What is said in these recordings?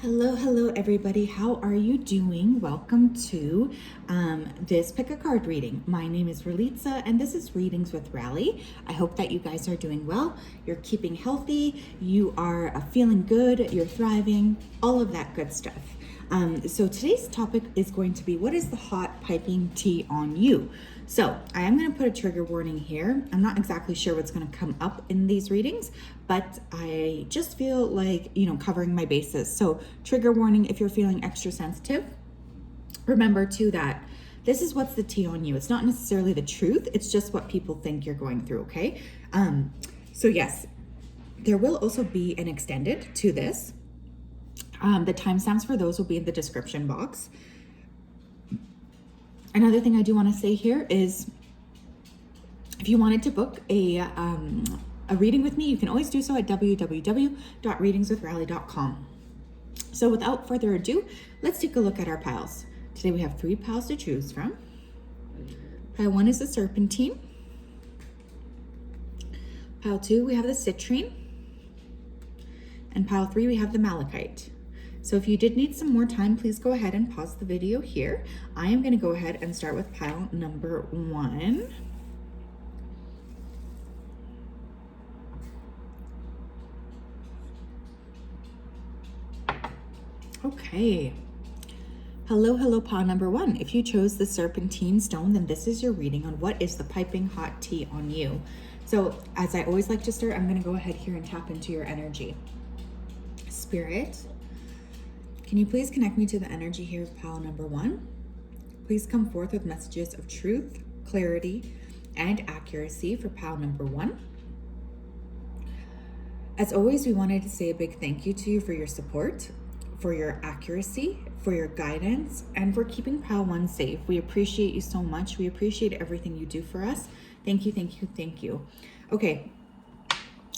Hello, everybody. How are you doing? Welcome to this pick a card reading. My name is Ralitza, and this is Readings with Rally. I hope that you guys are doing well. You're keeping healthy. You are feeling good. You're thriving. All of that good stuff. So today's topic is going to be, what is the hot piping tea on you? So I am going to put a trigger warning here. I'm not exactly sure what's going to come up in these readings, but I just feel like, covering my bases. So trigger warning if you're feeling extra sensitive. Remember too that this is what's the tea on you. It's not necessarily the truth. It's just what people think you're going through, okay? So yes, there will also be an extended to this. The timestamps for those will be in the description box. Another thing I do want to say here is, if you wanted to book a reading with me, you can always do so at www.readingswithrally.com. So without further ado, let's take a look at our piles. Today we have 3 piles to choose from. Pile 1 is the serpentine. Pile 2, we have the citrine. And pile 3, we have the malachite. So if you did need some more time, please go ahead and pause the video here. I am going to go ahead and start with pile number 1. Okay. Hello, pile number 1. If you chose the serpentine stone, then this is your reading on what is the piping hot tea on you. So as I always like to start, I'm going to go ahead here and tap into your energy. Spirit, can you please connect me to the energy here of pile number 1? Please come forth with messages of truth, clarity, and accuracy for pile number 1. As always, we wanted to say a big thank you to you for your support, for your accuracy, for your guidance, and for keeping pile 1 safe. We appreciate you so much. We appreciate everything you do for us. Thank you. Okay.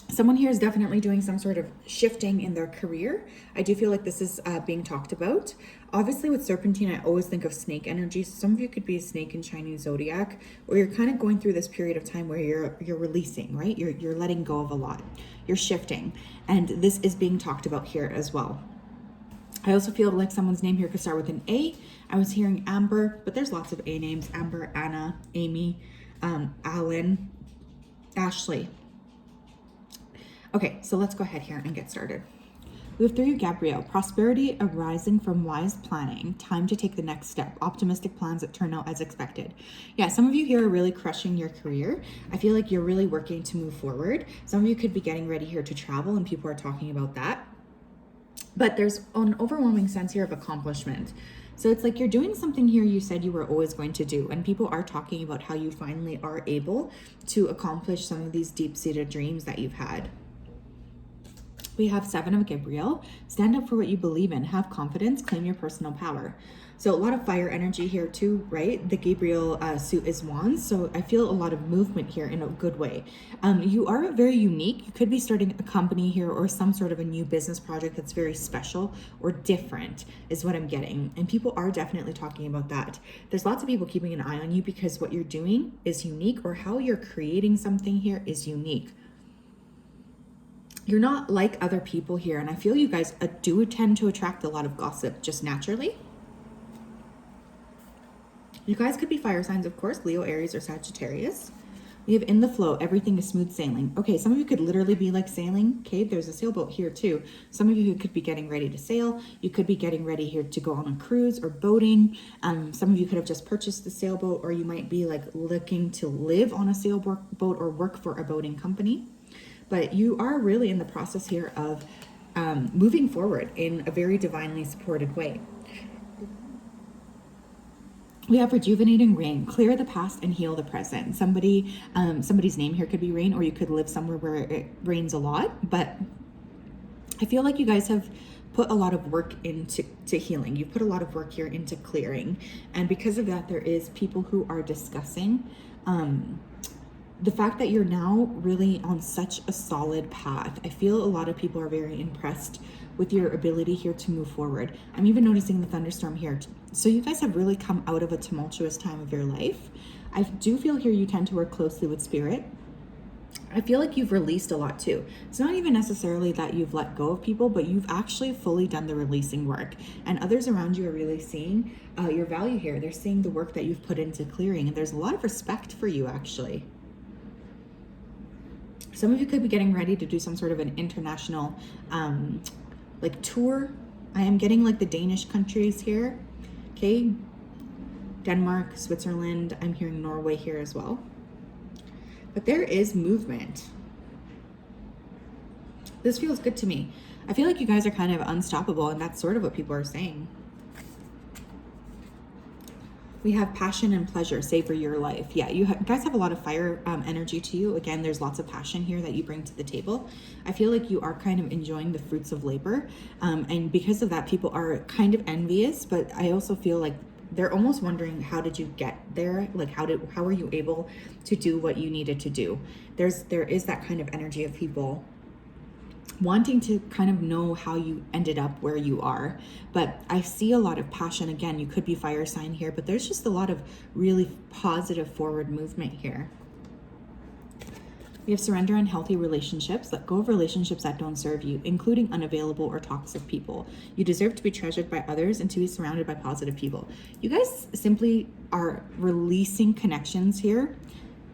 Someone here is definitely doing some sort of shifting in their career. I do feel like this is being talked about. Obviously with serpentine, I always think of snake energy. So some of you could be a snake in Chinese zodiac, or you're kind of going through this period of time where you're releasing, right? You're letting go of a lot. You're shifting. And this is being talked about here as well. I also feel like someone's name here could start with an A. I was hearing Amber, but there's lots of A names. Amber, Anna, Amy, Alan, Ashley. Okay, so let's go ahead here and get started. We have 3 Gabrielle. Prosperity arising from wise planning. Time to take the next step. Optimistic plans that turn out as expected. Yeah, some of you here are really crushing your career. I feel like you're really working to move forward. Some of you could be getting ready here to travel, and people are talking about that. But there's an overwhelming sense here of accomplishment. So it's like you're doing something here you said you were always going to do, and people are talking about how you finally are able to accomplish some of these deep-seated dreams that you've had. We have 7 of Gabrielle. Stand up for what you believe in. Have confidence. Claim your personal power. So a lot of fire energy here too, right? The Gabrielle suit is wands. So I feel a lot of movement here in a good way. You are very unique. You could be starting a company here or some sort of a new business project that's very special or different is what I'm getting. And people are definitely talking about that. There's lots of people keeping an eye on you because what you're doing is unique, or how you're creating something here is unique. You're not like other people here, and I feel you guys do tend to attract a lot of gossip just naturally. You guys could be fire signs, of course, Leo, Aries, or Sagittarius. We have in the flow, everything is smooth sailing. Okay, some of you could literally be like sailing. Okay, there's a sailboat here too. Some of you could be getting ready to sail. You could be getting ready here to go on a cruise or boating. Some of you could have just purchased the sailboat, or you might be like looking to live on a sailboat or work for a boating company. But you are really in the process here of moving forward in a very divinely supported way. We have rejuvenating rain. Clear the past and heal the present. Somebody's name here could be Rain, or you could live somewhere where it rains a lot. But I feel like you guys have put a lot of work into healing. You've put a lot of work here into clearing. And because of that, there is people who are discussing the fact that you're now really on such a solid path. I feel a lot of people are very impressed with your ability here to move forward. I'm even noticing the thunderstorm here. So you guys have really come out of a tumultuous time of your life. I do feel here you tend to work closely with spirit. I feel like you've released a lot too. It's not even necessarily that you've let go of people, but you've actually fully done the releasing work. And others around you are really seeing your value here. They're seeing the work that you've put into clearing, and there's a lot of respect for you, actually. Some of you could be getting ready to do some sort of an international like tour. I am getting like the Danish countries here. Okay. Denmark, Switzerland. I'm hearing Norway here as well. But there is movement. This feels good to me. I feel like you guys are kind of unstoppable, and that's sort of what people are saying. We have passion and pleasure, savor your life. Yeah, you guys have a lot of fire energy to you. Again, there's lots of passion here that you bring to the table. I feel like you are kind of enjoying the fruits of labor. And because of that, people are kind of envious, but I also feel like they're almost wondering, how did you get there? Like, how are you able to do what you needed to do? There is that kind of energy of people wanting to kind of know how you ended up where you are. But I see a lot of passion. Again, you could be fire sign here, but there's just a lot of really positive forward movement here. We have surrender and healthy relationships. Let go of relationships that don't serve you, including unavailable or toxic people. You deserve to be treasured by others and to be surrounded by positive people. You guys simply are releasing connections here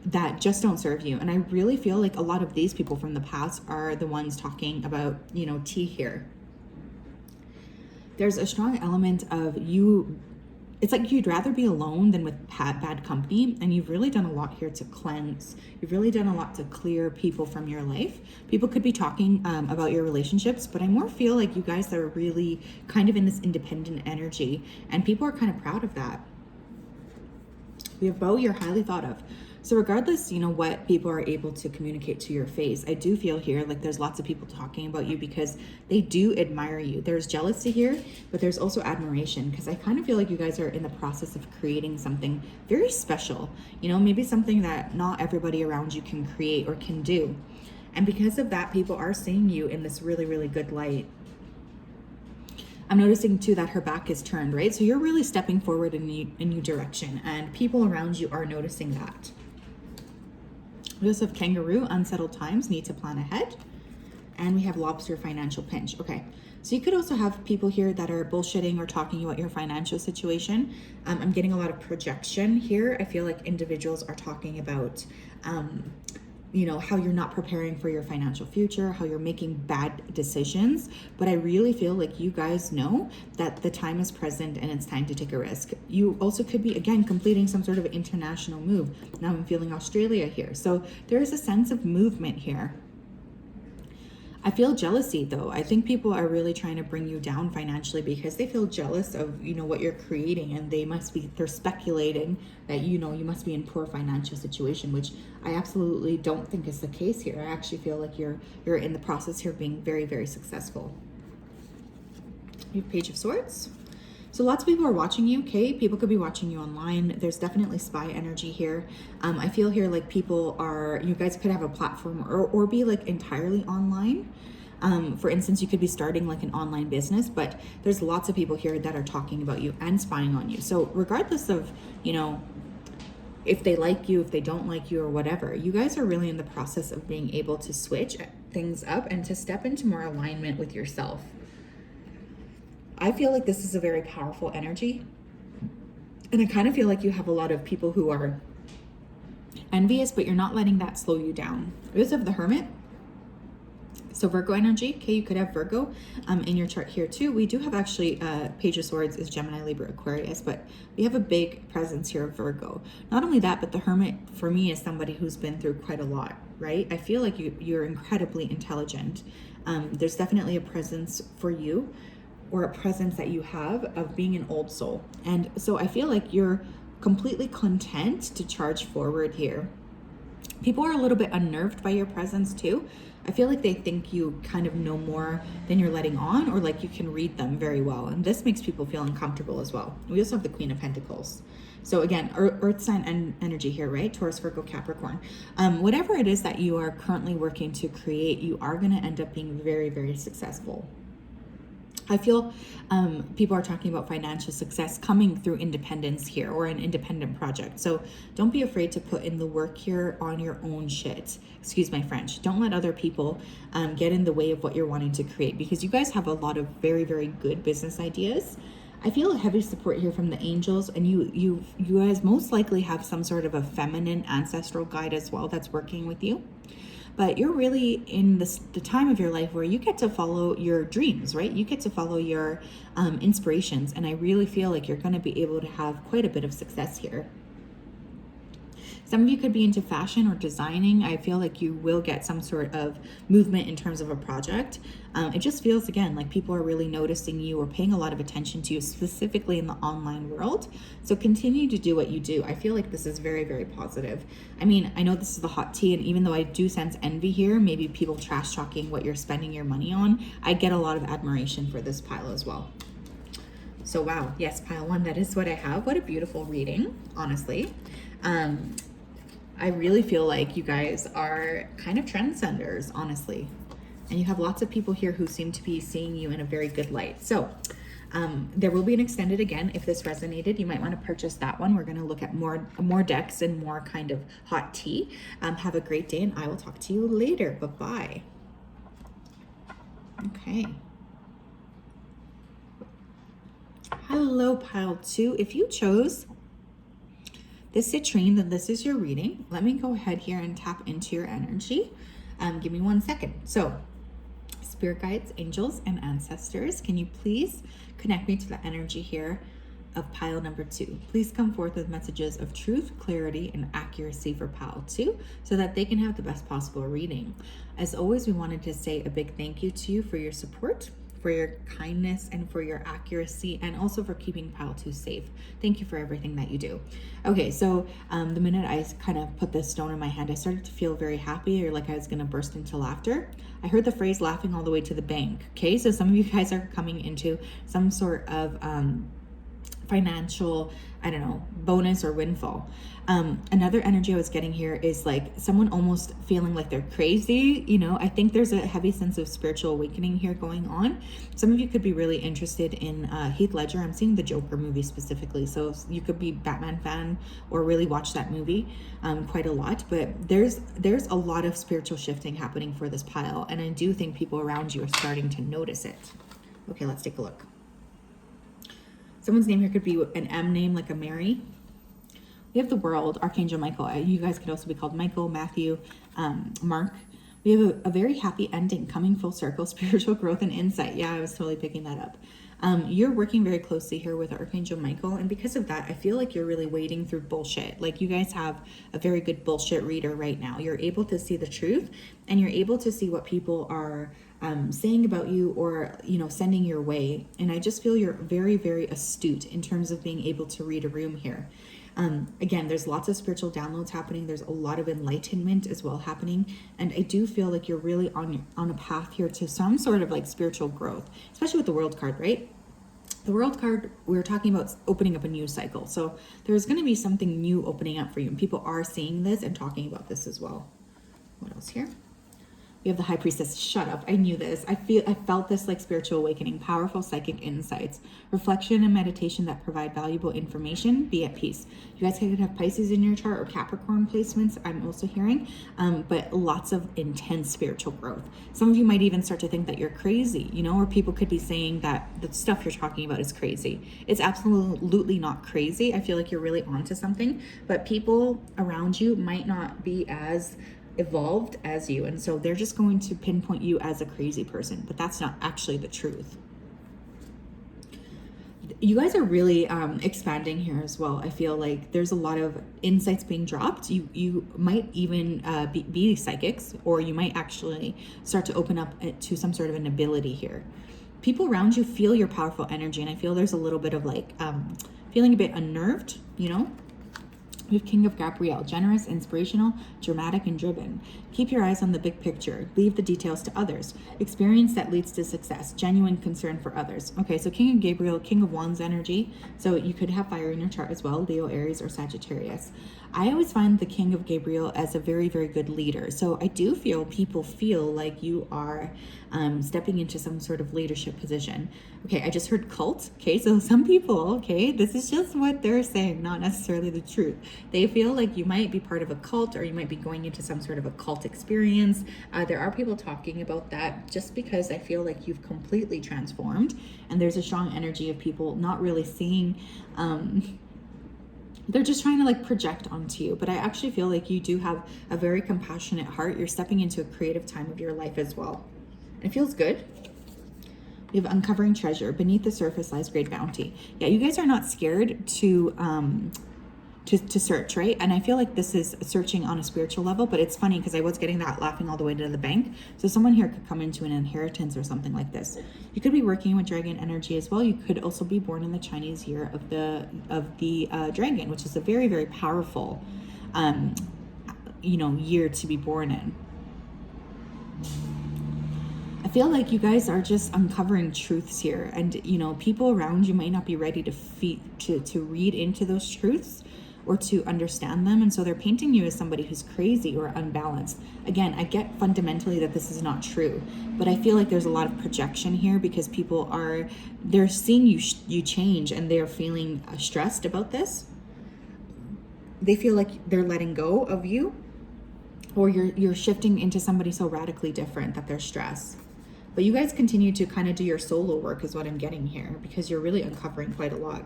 that just don't serve you. And I really feel like a lot of these people from the past are the ones talking about, you know, tea here. There's a strong element of you. It's like you'd rather be alone than with bad company. And you've really done a lot here to cleanse. You've really done a lot to clear people from your life. People could be talking about your relationships, but I more feel like you guys are really kind of in this independent energy, and people are kind of proud of that. We have Bo, you're highly thought of. So regardless, you know, what people are able to communicate to your face, I do feel here like there's lots of people talking about you because they do admire you. There's jealousy here, but there's also admiration, because I kind of feel like you guys are in the process of creating something very special, you know, maybe something that not everybody around you can create or can do. And because of that, people are seeing you in this really, really good light. I'm noticing too that her back is turned, right? So you're really stepping forward in a new direction, and people around you are noticing that. We also have kangaroo, unsettled times, need to plan ahead. And we have lobster, financial pinch. Okay, so you could also have people here that are bullshitting or talking about your financial situation. I'm getting a lot of projection here. I feel like individuals are talking about, you know, how you're not preparing for your financial future, how you're making bad decisions. But I really feel like you guys know that the time is present and it's time to take a risk. You also could be, again, completing some sort of international move. Now I'm feeling Australia here. So there is a sense of movement here. I feel jealousy though. I think people are really trying to bring you down financially because they feel jealous of, you know, what you're creating, and they're speculating that, you know, you must be in poor financial situation, which I absolutely don't think is the case here. I actually feel like you're in the process here of being very, very successful. You have Page of Swords. So lots of people are watching you, okay? People could be watching you online. There's definitely spy energy here. I feel here like you guys could have a platform or be like entirely online. For instance, you could be starting like an online business, but there's lots of people here that are talking about you and spying on you. So regardless of, you know, if they like you, if they don't like you or whatever, you guys are really in the process of being able to switch things up and to step into more alignment with yourself. I feel like this is a very powerful energy. And I kind of feel like you have a lot of people who are envious, but you're not letting that slow you down. We also have the Hermit. So Virgo energy, okay, you could have Virgo in your chart here too. We do have actually Page of Swords is Gemini, Libra, Aquarius, but we have a big presence here of Virgo. Not only that, but the Hermit for me is somebody who's been through quite a lot, right? I feel like you're incredibly intelligent. There's definitely a presence for you, or a presence that you have of being an old soul. And so I feel like you're completely content to charge forward here. People are a little bit unnerved by your presence too. I feel like they think you kind of know more than you're letting on, or like you can read them very well. And this makes people feel uncomfortable as well. We also have the Queen of Pentacles. So again, earth sign energy here, right? Taurus, Virgo, Capricorn. Whatever it is that you are currently working to create, you are going to end up being very, very successful. I feel people are talking about financial success coming through independence here, or an independent project. So don't be afraid to put in the work here on your own shit. Excuse my French. Don't let other people get in the way of what you're wanting to create, because you guys have a lot of very, very good business ideas. I feel a heavy support here from the angels, and you guys most likely have some sort of a feminine ancestral guide as well that's working with you. But you're really in the time of your life where you get to follow your dreams, right? You get to follow your inspirations. And I really feel like you're going to be able to have quite a bit of success here. Some of you could be into fashion or designing. I feel like you will get some sort of movement in terms of a project. It just feels, again, like people are really noticing you or paying a lot of attention to you, specifically in the online world. So continue to do what you do. I feel like this is very, very positive. I mean, I know this is the hot tea, and even though I do sense envy here, maybe people trash talking what you're spending your money on, I get a lot of admiration for this pile as well. So wow, yes, pile one, that is what I have. What a beautiful reading, honestly. I really feel like you guys are kind of trendsetters, honestly. And you have lots of people here who seem to be seeing you in a very good light. So there will be an extended again. If this resonated, you might want to purchase that one. We're going to look at more decks and more kind of hot tea. Have a great day, and I will talk to you later. Bye-bye. Okay. Hello, pile two. If you chose this citrine, then this is your reading. Let me go ahead here and tap into your energy. Give me 1 second. So, spirit guides, angels, and ancestors, can you please connect me to the energy here of pile number two? Please come forth with messages of truth, clarity, and accuracy for pile two, so that they can have the best possible reading. As always, we wanted to say a big thank you to you for your support, for your kindness, and for your accuracy, and also for keeping pile two safe. Thank you for everything that you do. Okay, so the minute I kind of put this stone in my hand, I started to feel very happy, or like I was gonna burst into laughter. I heard the phrase laughing all the way to the bank. Okay, so some of you guys are coming into some sort of financial, I don't know, bonus or windfall. Another energy I was getting here is like someone almost feeling like they're crazy. You know, I think there's a heavy sense of spiritual awakening here going on. Some of you could be really interested in Heath Ledger. I'm seeing the Joker movie specifically. So you could be Batman fan or really watch that movie quite a lot. But there's a lot of spiritual shifting happening for this pile. And I do think people around you are starting to notice it. Okay, let's take a look. Someone's name here could be an M name, like a Mary. We have the World, Archangel Michael. You guys could also be called Michael, Matthew, Mark. We have a very happy ending, coming full circle, spiritual growth and insight. Yeah, I was totally picking that up. You're working very closely here with Archangel Michael, and because of that, I feel like you're really wading through bullshit. Like you guys have a very good bullshit reader right now. You're able to see the truth, and you're able to see what people are saying about you, or sending your way. And I just feel you're very, very astute in terms of being able to read a room here. Again, there's lots of spiritual downloads happening. There's a lot of enlightenment as well happening. And I do feel like you're really on a path here to some sort of like spiritual growth, especially with the World card, right? The World card, we're talking about opening up a new cycle. So there's going to be something new opening up for you. And people are seeing this and talking about this as well. What else here? We have the High Priestess. Shut up. I knew this. I felt this like spiritual awakening, powerful psychic insights, reflection and meditation that provide valuable information. Be at peace. You guys could have Pisces in your chart or Capricorn placements, I'm also hearing, but lots of intense spiritual growth. Some of you might even start to think that you're crazy, or people could be saying that the stuff you're talking about is crazy. It's absolutely not crazy. I feel like you're really onto something, but people around you might not be as evolved as you, and so they're just going to pinpoint you as a crazy person, but that's not actually the truth. You guys are really expanding here as well. I feel like there's a lot of insights being dropped. You might even be psychics, or you might actually start to open up to some sort of an ability here. People around you feel your powerful energy, and I feel there's a little bit of like feeling a bit unnerved, We have King of Gabrielle, generous, inspirational, dramatic, and driven. Keep your eyes on the big picture. Leave the details to others. Experience that leads to success. Genuine concern for others. Okay, so King of Gabriel, King of Wands energy. So you could have fire in your chart as well, Leo, Aries, or Sagittarius. I always find the King of Gabriel as a very, very good leader. So I do feel people feel like you are stepping into some sort of leadership position. Okay, I just heard cult. Okay, so some people, okay, this is just what they're saying, not necessarily the truth. They feel like you might be part of a cult, or you might be going into some sort of a cult experience. There are people talking about that, just because I feel like you've completely transformed, and there's a strong energy of people not really seeing, they're just trying to like project onto you. But I actually feel like you do have a very compassionate heart. You're stepping into a creative time of your life as well. It feels good. We have uncovering treasure. Beneath the surface lies great bounty. Yeah, you guys are not scared to search, right? And I feel like this is searching on a spiritual level, but it's funny because I was getting that laughing all the way to the bank. So someone here could come into an inheritance or something like this. You could be working with dragon energy as well. You could also be born in the Chinese year of the dragon, which is a very, very powerful, year to be born in. I feel like you guys are just uncovering truths here, and people around you might not be ready to read into those truths or to understand them, and so they're painting you as somebody who's crazy or unbalanced. Again, I get fundamentally that this is not true, but I feel like there's a lot of projection here because people they're seeing you change, and they're feeling stressed about this. They feel like they're letting go of you, or you're shifting into somebody so radically different that they're stressed. But you guys continue to kind of do your solo work is what I'm getting here, because you're really uncovering quite a lot.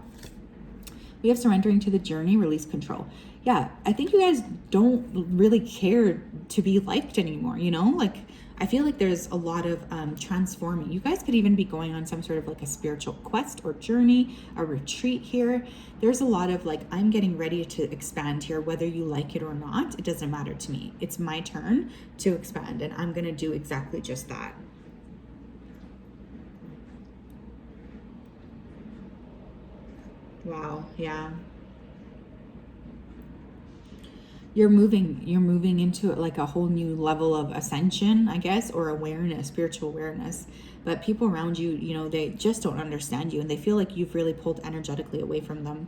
We have surrendering to the journey, release control. Yeah, I think you guys don't really care to be liked anymore, Like, I feel like there's a lot of transforming. You guys could even be going on some sort of like a spiritual quest or journey, a retreat here. There's a lot of like, I'm getting ready to expand here, whether you like it or not. It doesn't matter to me. It's my turn to expand, and I'm going to do exactly just that. Wow, yeah. You're moving into like a whole new level of ascension, I guess, or awareness, spiritual awareness. But people around you, they just don't understand you, and they feel like you've really pulled energetically away from them.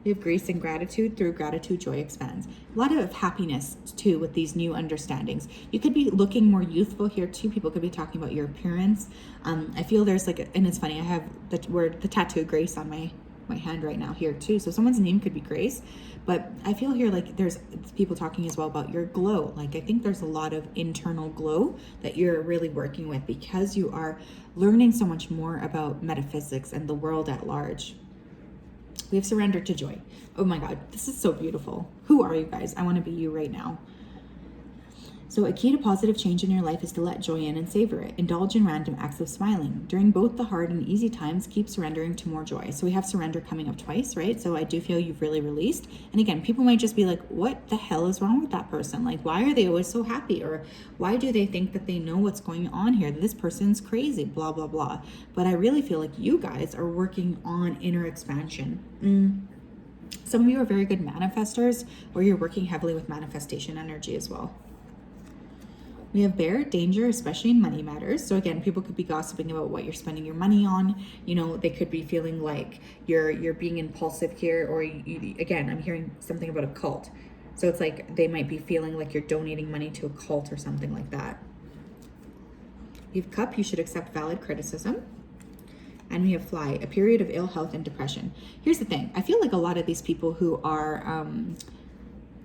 We have grace and gratitude. Through gratitude, joy expands. A lot of happiness too with these new understandings. You could be looking more youthful here too. People could be talking about your appearance. I feel there's and it's funny, I have the tattoo Grace on my hand right now here too. So someone's name could be Grace, but I feel here like there's people talking as well about your glow. Like, I think there's a lot of internal glow that you're really working with, because you are learning so much more about metaphysics and the world at large. We have surrender to joy. Oh my God, this is so beautiful. Who are you guys? I want to be you right now. So a key to positive change in your life is to let joy in and savor it. Indulge in random acts of smiling. During both the hard and easy times, keep surrendering to more joy. So we have surrender coming up twice, right? So I do feel you've really released. And again, people might just be like, what the hell is wrong with that person? Like, why are they always so happy? Or why do they think that they know what's going on here? This person's crazy, blah, blah, blah. But I really feel like you guys are working on inner expansion. Some of you are very good manifestors, or you're working heavily with manifestation energy as well. We have bear, danger, especially in money matters. So again, people could be gossiping about what you're spending your money on. They could be feeling like you're being impulsive here, or again, I'm hearing something about a cult. So it's like they might be feeling like you're donating money to a cult or something like that. We have cup, you should accept valid criticism. And we have fly, a period of ill health and depression. Here's the thing. I feel like a lot of these people who are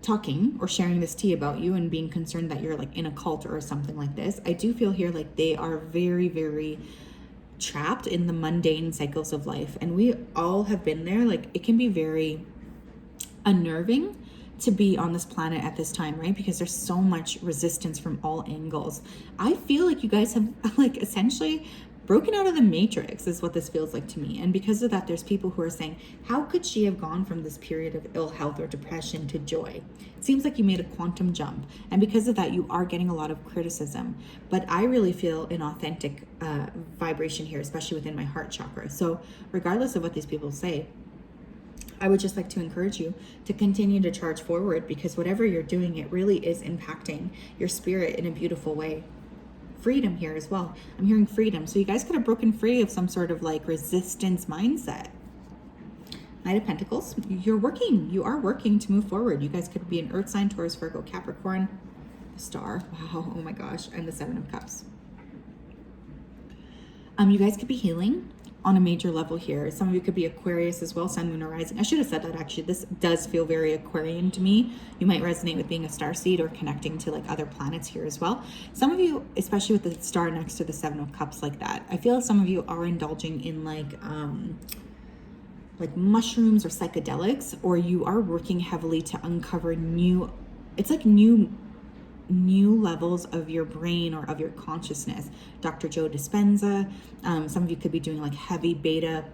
talking or sharing this tea about you and being concerned that you're like in a cult or something like this, I do feel here like they are very, very trapped in the mundane cycles of life. And we all have been there. Like, it can be very unnerving to be on this planet at this time, right? Because there's so much resistance from all angles. I feel like you guys have like essentially broken out of the matrix is what this feels like to me. And because of that, there's people who are saying, how could she have gone from this period of ill health or depression to joy? It seems like you made a quantum jump. And because of that, you are getting a lot of criticism. But I really feel an authentic vibration here, especially within my heart chakra. So regardless of what these people say, I would just like to encourage you to continue to charge forward, because whatever you're doing, it really is impacting your spirit in a beautiful way. Freedom here as well. I'm hearing freedom. So you guys could have broken free of some sort of like resistance mindset. Knight of Pentacles. You are working to move forward. You guys could be an Earth sign, Taurus, Virgo, Capricorn, the Star. Wow. Oh my gosh. And the Seven of Cups. You guys could be healing on a major level here. Some of you could be Aquarius as well, Sun, Moon, or Rising. I should have said that actually. This does feel very Aquarian to me. You might resonate with being a star seed or connecting to like other planets here as well. Some of you, especially with the star next to the Seven of Cups like that, I feel like some of you are indulging in like mushrooms or psychedelics, or you are working heavily to uncover new levels of your brain or of your consciousness. Dr. Joe Dispenza. Some of you could be doing like heavy beta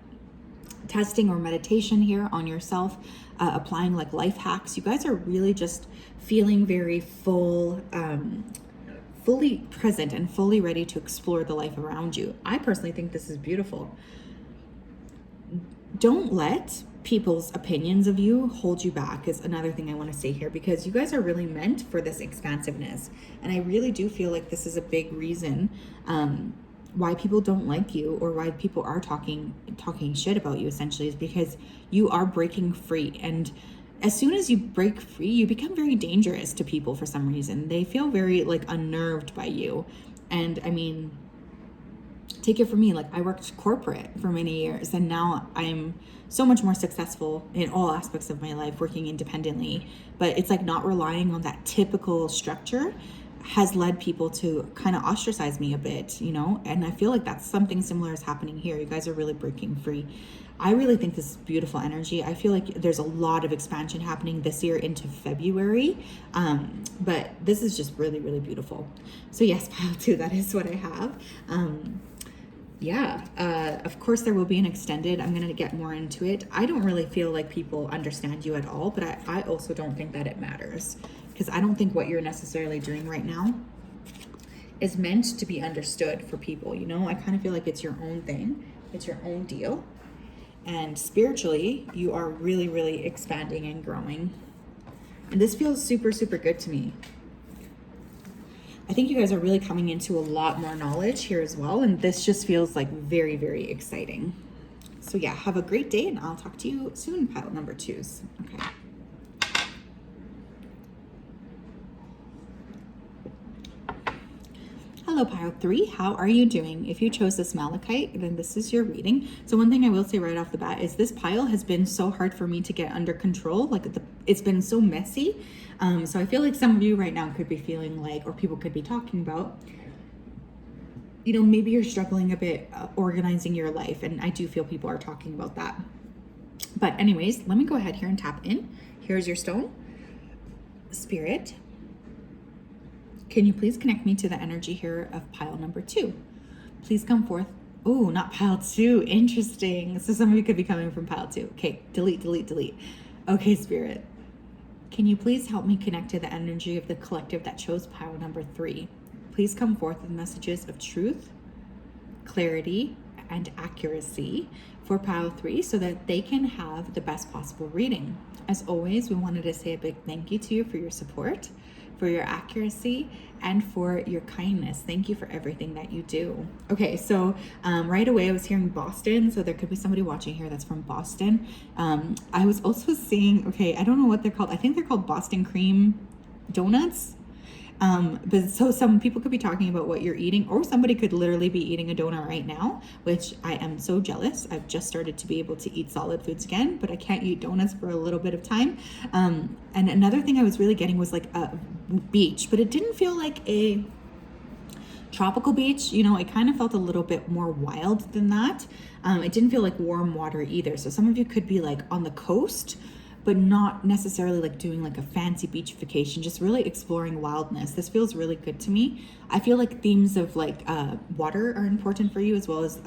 testing or meditation here on yourself, applying like life hacks. You guys are really just feeling very full, fully present and fully ready to explore the life around you. I personally think this is beautiful. Don't let people's opinions of you hold you back is another thing I want to say here, because you guys are really meant for this expansiveness. And I really do feel like this is a big reason why people don't like you, or why people are talking shit about you, essentially, is because you are breaking free. And as soon as you break free, you become very dangerous to people for some reason. They feel very like unnerved by you. And I mean, take it from me, like I worked corporate for many years, and now I'm so much more successful in all aspects of my life working independently. But it's like not relying on that typical structure has led people to kind of ostracize me a bit, you know? And I feel like that's something similar is happening here. You guys are really breaking free. I really think this is beautiful energy. I feel like there's a lot of expansion happening this year into February. But this is just really, really beautiful. So yes, pile 2, that is what I have. Of course there will be an extended. I'm going to get more into it. I don't really feel like people understand you at all, but I also don't think that it matters, because I don't think what you're necessarily doing right now is meant to be understood for people. You know, I kind of feel like it's your own thing. It's your own deal. And spiritually, you are really, really expanding and growing. And this feels super, super good to me. I think you guys are really coming into a lot more knowledge here as well. And this just feels like very, very exciting. So yeah, have a great day, and I'll talk to you soon, pile number 2s. Okay. Hello, pile 3. How are you doing? If you chose this malachite, then this is your reading. So one thing I will say right off the bat is this pile has been so hard for me to get under control. Like it's been so messy. So I feel like some of you right now could be feeling like, or people could be talking about, you know, maybe you're struggling a bit organizing your life. And I do feel people are talking about that. But anyways, let me go ahead here and tap in. Here's your stone. Spirit, can you please connect me to the energy here of pile number 2? Please come forth. Oh, not pile 2. Interesting. So some of you could be coming from pile 2. Okay, delete, delete, delete. Okay, Spirit, can you please help me connect to the energy of the collective that chose pile number 3? Please come forth with messages of truth, clarity, and accuracy for pile 3 so that they can have the best possible reading. As always, we wanted to say a big thank you to you for your support, for your accuracy, and for your kindness. Thank you for everything that you do. Okay, so right away I was hearing Boston, so there could be somebody watching here that's from Boston. I was also seeing, okay, I don't know what they're called. I think they're called Boston cream donuts. But so some people could be talking about what you're eating, or somebody could literally be eating a donut right now, which I am so jealous. I've just started to be able to eat solid foods again, but I can't eat donuts for a little bit of time. And another thing I was really getting was like a beach, but it didn't feel like a tropical beach. You know, it kind of felt a little bit more wild than that. It didn't feel like warm water either. So some of you could be like on the coast, but not necessarily like doing like a fancy beach vacation, just really exploring wildness. This feels really good to me. I feel like themes of like water are important for you, as well as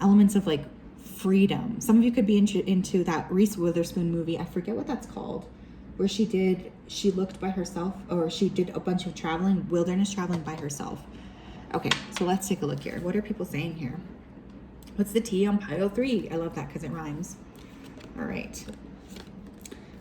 elements of like freedom. Some of you could be into that Reese Witherspoon movie. I forget what that's called, where she looked by herself, or she did a bunch of traveling, wilderness traveling by herself. Okay, so let's take a look here. What are people saying here? What's the T on pile 3? I love that because it rhymes. All right.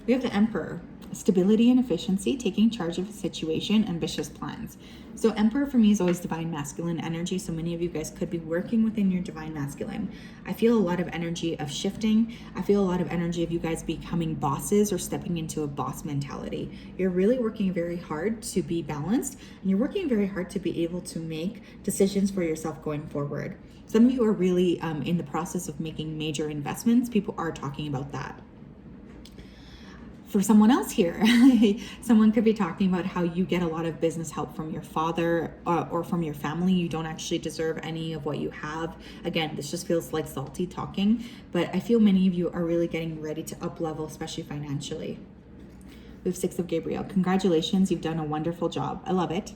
We have the Emperor. Stability and efficiency, taking charge of a situation, ambitious plans. So Emperor for me is always divine masculine energy. So many of you guys could be working within your divine masculine. I feel a lot of energy of shifting. I feel a lot of energy of you guys becoming bosses or stepping into a boss mentality. You're really working very hard to be balanced, and you're working very hard to be able to make decisions for yourself going forward. Some of you are really in the process of making major investments. People are talking about that. For someone else here, someone could be talking about how you get a lot of business help from your father or from your family. You don't actually deserve any of what you have. Again, this just feels like salty talking, but I feel many of you are really getting ready to up level, especially financially. We have 6 of Gabriel. Congratulations, you've done a wonderful job. I love it.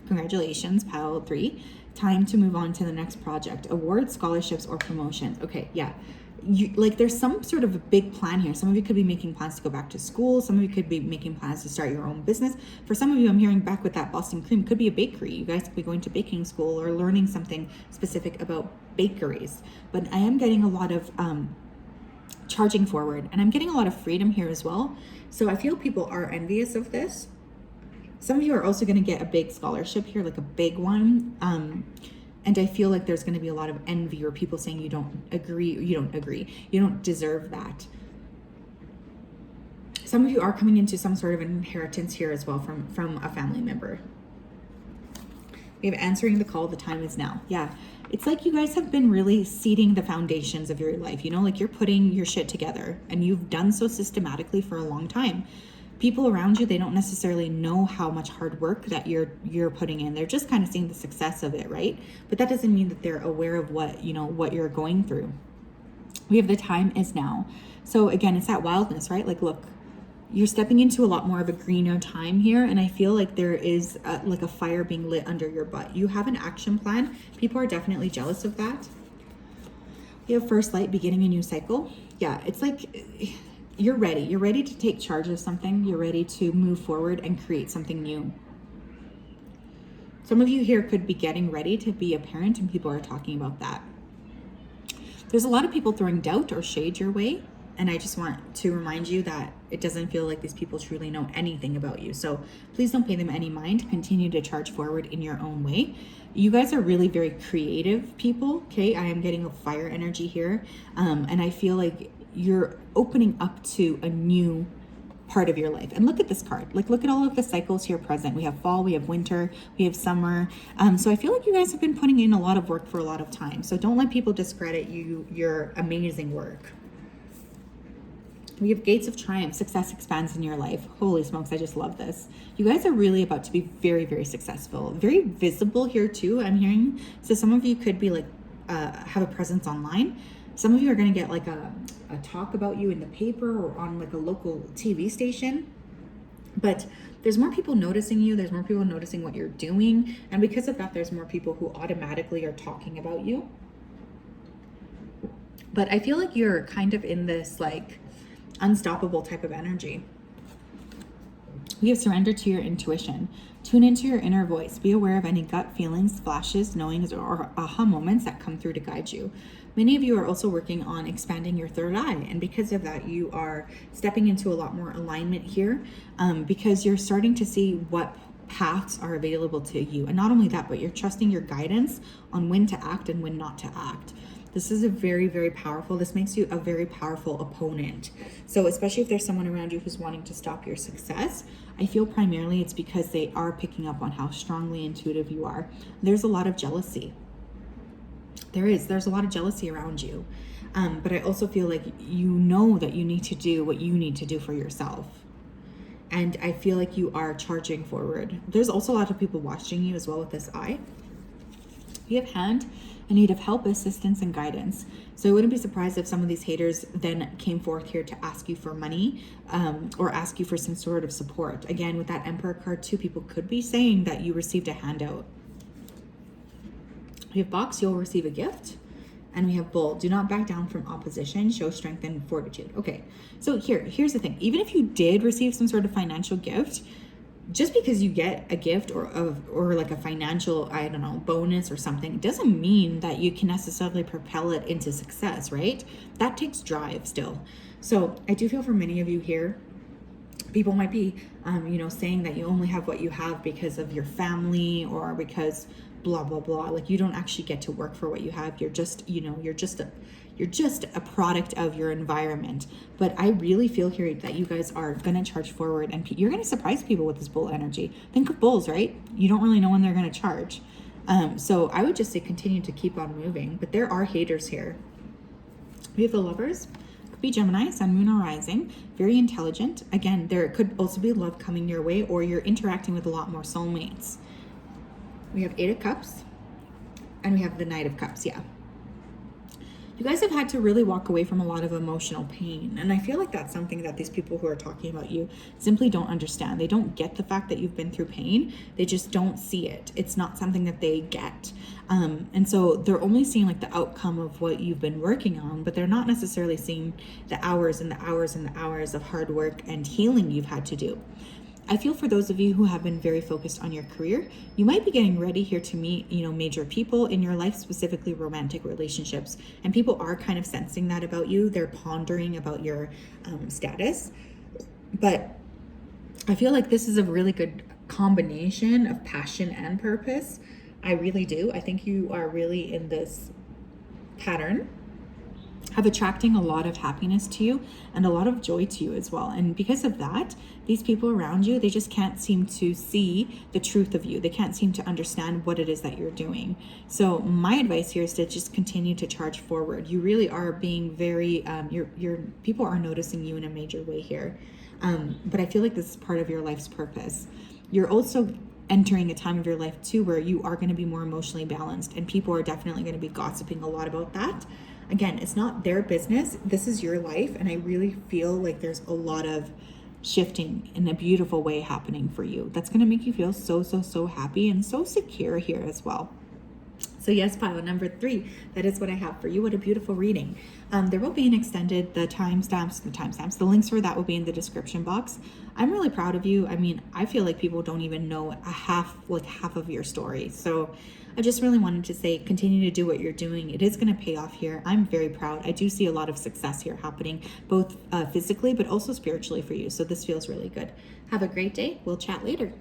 Congratulations, pile 3. Time to move on to the next project. Awards, scholarships, or promotions. Okay, yeah. There's some sort of a big plan here. Some of you could be making plans to go back to school. Some of you could be making plans to start your own business. For some of you, I'm hearing back with that Boston cream, could be a bakery. You guys could be going to baking school or learning something specific about bakeries. But I am getting a lot of charging forward, and I'm getting a lot of freedom here as well. So I feel people are envious of this. Some of you are also going to get a big scholarship here, like a big one. And I feel like there's going to be a lot of envy or people saying you don't deserve that. Some of you are coming into some sort of inheritance here as well from a family member. We have answering the call, the time is now. Yeah, it's like you guys have been really seeding the foundations of your life, like you're putting your shit together, and you've done so systematically for a long time. People around you, they don't necessarily know how much hard work that you're putting in. They're just kind of seeing the success of it, right? But that doesn't mean that they're aware of what you're going through. We have the time is now. So again, it's that wildness, right? Like, look, you're stepping into a lot more of a greener time here, and I feel like there is like a fire being lit under your butt. You have an action plan. People are definitely jealous of that. We have first light, beginning a new cycle. Yeah, it's like you're ready. You're ready to take charge of something. You're ready to move forward and create something new. Some of you here could be getting ready to be a parent, and people are talking about that. There's a lot of people throwing doubt or shade your way, and I just want to remind you that it doesn't feel like these people truly know anything about you. So please don't pay them any mind. Continue to charge forward in your own way. You guys are really very creative people, okay? I am getting a fire energy here, and I feel like you're opening up to a new part of your life. And look at this card. Like, look at all of the cycles here present. We have fall, we have winter, we have summer. So I feel like you guys have been putting in a lot of work for a lot of time. So don't let people discredit your amazing work. We have gates of triumph. Success expands in your life. Holy smokes, I just love this. You guys are really about to be very, very successful. Very visible here too, I'm hearing. So some of you could be like, have a presence online. Some of you are going to get like a talk about you in the paper or on like a local TV station. But there's more people noticing you. There's more people noticing what you're doing. And because of that, there's more people who automatically are talking about you. But I feel like you're kind of in this like unstoppable type of energy. We have surrender to your intuition. Tune into your inner voice. Be aware of any gut feelings, flashes, knowings, or aha moments that come through to guide you. Many of you are also working on expanding your third eye, and because of that, you are stepping into a lot more alignment here, because you're starting to see what paths are available to you. And not only that, but you're trusting your guidance on when to act and when not to act. This is a very, very powerful, this makes you a very powerful opponent. So especially if there's someone around you who's wanting to stop your success, I feel primarily it's because they are picking up on how strongly intuitive you are. There's a lot of jealousy. There's a lot of jealousy around you. But I also feel like you know that you need to do what you need to do for yourself. And I feel like you are charging forward. There's also a lot of people watching you as well with this eye. You have hand, a need of help, assistance, and guidance. So I wouldn't be surprised if some of these haters then came forth here to ask you for money, or ask you for some sort of support. Again, with that Emperor card too, people could be saying that you received a handout. We have box, you'll receive a gift. And we have bull, do not back down from opposition, show strength and fortitude. Okay, so here's the thing. Even if you did receive some sort of financial gift, just because you get a gift or like a financial, I don't know, bonus or something, doesn't mean that you can necessarily propel it into success, right? That takes drive still. So I do feel for many of you here, people might be, saying that you only have what you have because of your family or because blah, blah, blah. Like you don't actually get to work for what you have. You're just, you're just a product of your environment. But I really feel here that you guys are going to charge forward, and you're going to surprise people with this bull energy. Think of bulls, right? You don't really know when they're going to charge. So I would just say continue to keep on moving, but there are haters here. We have the Lovers. Could be Gemini, Sun, Moon, or Rising. Very intelligent. Again, there could also be love coming your way, or you're interacting with a lot more soulmates. We have 8 of Cups, and we have the Knight of Cups. Yeah. You guys have had to really walk away from a lot of emotional pain. And I feel like that's something that these people who are talking about you simply don't understand. They don't get the fact that you've been through pain. They just don't see it. It's not something that they get. And so they're only seeing like the outcome of what you've been working on, but they're not necessarily seeing the hours and the hours and the hours of hard work and healing you've had to do. I feel for those of you who have been very focused on your career, you might be getting ready here to meet, major people in your life, specifically romantic relationships. And people are kind of sensing that about you. They're pondering about your status. But I feel like this is a really good combination of passion and purpose. I really do. I think you are really in this pattern of attracting a lot of happiness to you and a lot of joy to you as well. And because of that, these people around you, they just can't seem to see the truth of you. They can't seem to understand what it is that you're doing. So my advice here is to just continue to charge forward. You really are being very, your people are noticing you in a major way here. But I feel like this is part of your life's purpose. You're also entering a time of your life too where you are going to be more emotionally balanced, and people are definitely going to be gossiping a lot about that. Again, it's not their business. This is your life. And I really feel like there's a lot of shifting in a beautiful way happening for you. That's going to make you feel so, so, so happy and so secure here as well. So yes, pile number 3, that is what I have for you. What a beautiful reading. There will be an extended, the timestamps, the links for that will be in the description box. I'm really proud of you. I mean, I feel like people don't even know half of your story. So I just really wanted to say, continue to do what you're doing. It is going to pay off here. I'm very proud. I do see a lot of success here happening, both physically, but also spiritually for you. So this feels really good. Have a great day. We'll chat later.